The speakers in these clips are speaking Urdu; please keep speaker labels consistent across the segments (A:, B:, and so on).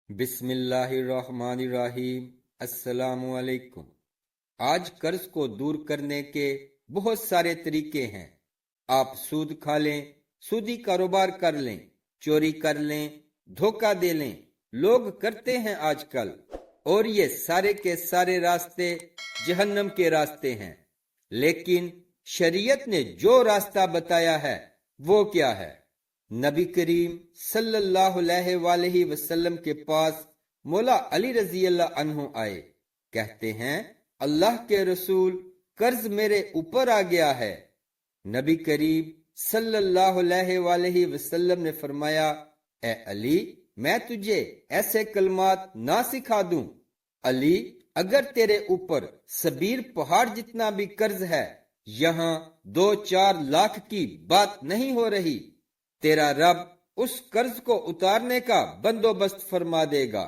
A: بسم اللہ الرحمن الرحیم۔ السلام علیکم۔ آج قرض کو دور کرنے کے بہت سارے طریقے ہیں۔ آپ سود کھا لیں، سودی کاروبار کر لیں، چوری کر لیں، دھوکہ دے لیں، لوگ کرتے ہیں آج کل، اور یہ سارے کے سارے راستے جہنم کے راستے ہیں۔ لیکن شریعت نے جو راستہ بتایا ہے وہ کیا ہے؟ نبی کریم صلی اللہ علیہ وآلہ وسلم کے پاس مولا علی رضی اللہ عنہ آئے، کہتے ہیں اللہ کے رسول، قرض میرے اوپر آ گیا ہے۔ نبی کریم صلی اللہ علیہ وآلہ وسلم نے فرمایا، اے علی، میں تجھے ایسے کلمات نہ سکھا دوں؟ علی، اگر تیرے اوپر سبیر پہاڑ جتنا بھی قرض ہے، یہاں 2-4 لاکھ کی بات نہیں ہو رہی، تیرا رب اس قرض کو اتارنے کا بندوبست فرما دے گا۔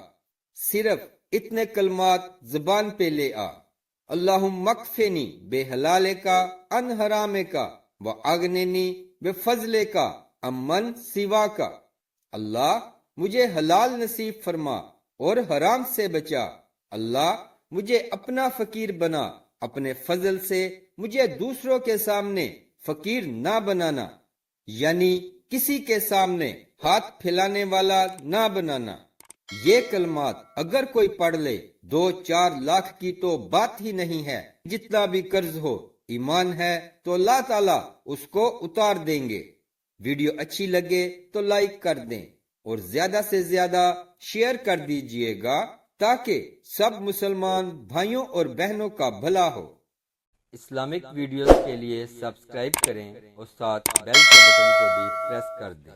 A: صرف اتنے کلمات زبان پہ لے آ، اللہم اکفنی بے حلالے کا ان حرامے کا واغننی بے فضلے کا امن سوا کا۔ اللہ مجھے حلال نصیب فرما اور حرام سے بچا۔ اللہ مجھے اپنا فقیر بنا، اپنے فضل سے مجھے دوسروں کے سامنے فقیر نہ بنانا، یعنی کسی کے سامنے ہاتھ پھیلانے والا نہ بنانا۔ یہ کلمات اگر کوئی پڑھ لے، 2-4 لاکھ کی تو بات ہی نہیں ہے۔ جتنا بھی قرض ہو، ایمان ہے تو اللہ تعالیٰ اس کو اتار دیں گے۔ ویڈیو اچھی لگے تو لائک کر دیں اور زیادہ سے زیادہ شیئر کر دیجئے گا تاکہ سب مسلمان بھائیوں اور بہنوں کا بھلا ہو۔ اسلامک ویڈیوز کے لیے سبسکرائب کریں اور ساتھ بیل کے بٹن کو بھی پریس کر دیں۔